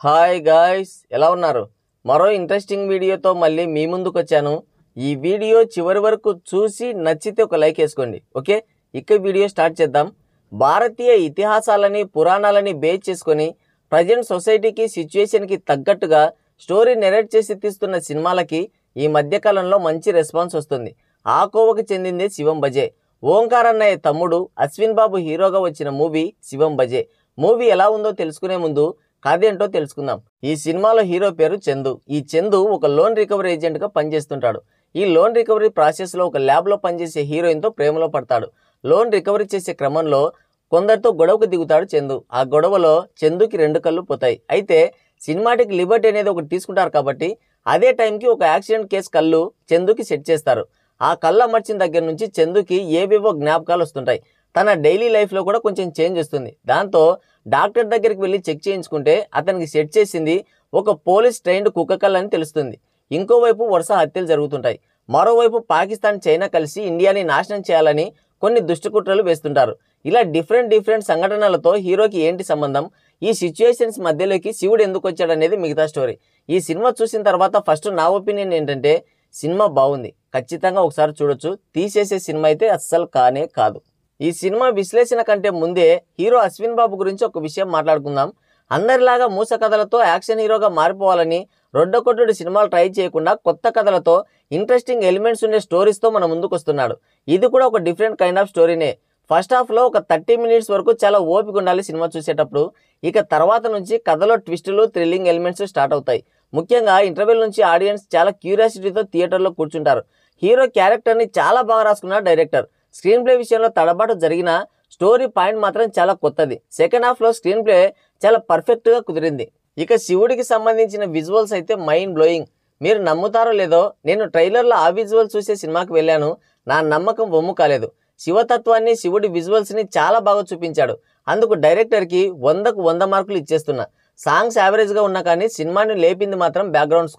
Hi guys, ఎలా ఉన్నారు? మరో ఇంట్రెస్టింగ్ వీడియోతో మళ్ళీ మీ ముందుకు వచ్చాను. ఈ వీడియో చివరి వరకు చూసి నచ్చితే ఒక లైక్ వేసుకోండి. ఓకే, ఇక వీడియో స్టార్ట్ చేద్దాం. భారతీయ ఇతిహాసాలని పురాణాలని బేస్ చేసుకొని ప్రజెంట్ సొసైటీకి సిచ్యువేషన్కి తగ్గట్టుగా స్టోరీ నెరేట్ చేసి తీస్తున్న సినిమాలకి ఈ మధ్యకాలంలో మంచి రెస్పాన్స్ వస్తుంది. ఆ కోవకు చెందిందే శివం బజే. ఓంకార్ అన్నయ్య తమ్ముడు అశ్విన్ బాబు హీరోగా వచ్చిన మూవీ శివం బజే. మూవీ ఎలా ఉందో తెలుసుకునే ముందు కథ ఏంటో తెలుసుకుందాం. ఈ సినిమాలో హీరో పేరు చందు. ఈ చందు ఒక లోన్ రికవరీ ఏజెంట్గా పనిచేస్తుంటాడు. ఈ లోన్ రికవరీ ప్రాసెస్లో ఒక ల్యాబ్లో పనిచేసే హీరోయిన్తో ప్రేమలో పడతాడు. లోన్ రికవరీ చేసే క్రమంలో కొందరితో గొడవకు దిగుతాడు చందు. ఆ గొడవలో చందుకి 2 కళ్ళు పోతాయి. అయితే సినిమాటిక్ లిబర్టీ అనేది ఒకటి తీసుకుంటారు కాబట్టి అదే టైంకి ఒక యాక్సిడెంట్ కేసు కళ్ళు చందుకి సెట్ చేస్తారు. ఆ కళ్ళు అమర్చిన దగ్గర నుంచి చందుకి ఏవేవో జ్ఞాపకాలు వస్తుంటాయి. తన డైలీ లైఫ్లో కూడా కొంచెం చేంజ్ వస్తుంది. దాంతో డాక్టర్ దగ్గరికి వెళ్ళి చెక్ చేయించుకుంటే అతనికి సెట్ చేసింది ఒక పోలీస్ ట్రైన్డ్ కుక్క కళ్ళు అని తెలుస్తుంది. ఇంకోవైపు వరుస హత్యలు జరుగుతుంటాయి. మరోవైపు పాకిస్తాన్, చైనా కలిసి ఇండియాని నాశనం చేయాలని కొన్ని దుష్టకుట్రలు వేస్తుంటారు. ఇలా డిఫరెంట్ సంఘటనలతో హీరోకి ఏంటి సంబంధం, ఈ సిచ్యుయేషన్స్ మధ్యలోకి శివుడు ఎందుకు వచ్చాడనేది మిగతా స్టోరీ. ఈ సినిమా చూసిన తర్వాత ఫస్ట్ నా ఒపీనియన్ ఏంటంటే సినిమా బాగుంది, ఖచ్చితంగా ఒకసారి చూడొచ్చు. తీసేసే సినిమా అయితే అస్సలు కానే కాదు. ఈ సినిమా విశ్లేషణ కంటే ముందే హీరో అశ్విన్ బాబు గురించి ఒక విషయం మాట్లాడుకుందాం. అందరిలాగా మూస కథలతో యాక్షన్ హీరోగా మారిపోవాలని రొడ్డకొట్టుడు సినిమాలు ట్రై చేయకుండా కొత్త కథలతో ఇంట్రెస్టింగ్ ఎలిమెంట్స్ ఉండే స్టోరీస్తో మన ముందుకు వస్తున్నాడు. ఇది కూడా ఒక డిఫరెంట్ కైండ్ ఆఫ్ స్టోరీనే. ఫస్ట్ హాఫ్లో ఒక 30 మినిట్స్ వరకు చాలా ఓపిక ఉండాలి సినిమా చూసేటప్పుడు. ఇక తర్వాత నుంచి కథలో ట్విస్టులు, థ్రిల్లింగ్ ఎలిమెంట్స్ స్టార్ట్ అవుతాయి. ముఖ్యంగా ఇంటర్వెల్ నుంచి ఆడియన్స్ చాలా క్యూరియాసిటీతో థియేటర్లో కూర్చుంటారు. హీరో క్యారెక్టర్ని చాలా బాగా రాసుకున్నారు డైరెక్టర్. స్క్రీన్ ప్లే విషయంలో తడబాటు జరిగిన స్టోరీ పాయింట్ మాత్రం చాలా కొత్తది. సెకండ్ హాఫ్లో స్క్రీన్ ప్లే చాలా పర్ఫెక్ట్గా కుదిరింది. ఇక శివుడికి సంబంధించిన విజువల్స్ అయితే మైండ్ బ్లోయింగ్. మీరు నమ్ముతారో లేదో, నేను ట్రైలర్లో ఆ విజువల్స్ చూసే సినిమాకి వెళ్ళాను. నా నమ్మకం వమ్ము కాలేదు. శివతత్వాన్ని, శివుడి విజువల్స్ని చాలా బాగా చూపించాడు. అందుకు డైరెక్టర్కి 100కు 100 మార్కులు ఇచ్చేస్తున్నా. సాంగ్స్ యావరేజ్గా ఉన్నా కానీ సినిమాని లేపింది మాత్రం బ్యాక్గ్రౌండ్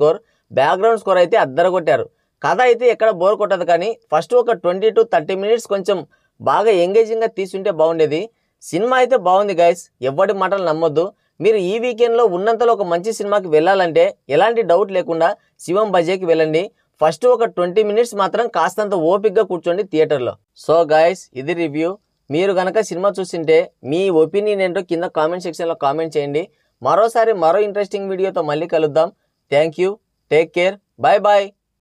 స్కోర్ అయితే అద్దరగొట్టారు. కథ అయితే ఎక్కడ బోర్ కొట్టదు, కానీ ఫస్ట్ ఒక 20 to 30 మినిట్స్ కొంచెం బాగా ఎంగేజింగ్గా తీసుంటే బాగుండేది. సినిమా అయితే బాగుంది గైస్, ఎవ్వడి మాటలు నమ్మొద్దు. మీరు ఈ వీకెండ్లో ఉన్నంతలో ఒక మంచి సినిమాకి వెళ్ళాలంటే ఎలాంటి డౌట్ లేకుండా శివం బజేకి వెళ్ళండి. ఫస్ట్ ఒక 20 మినిట్స్ మాత్రం కాస్తంత ఓపిక్గా కూర్చోండి థియేటర్లో. సో గైస్, ఇది రివ్యూ. మీరు కనుక సినిమా చూసింటే మీ ఒపీనియన్ ఏంటో కింద కామెంట్ సెక్షన్లో కామెంట్ చేయండి. మరో ఇంట్రెస్టింగ్ వీడియోతో మళ్ళీ కలుద్దాం. Thank you, take care, bye bye.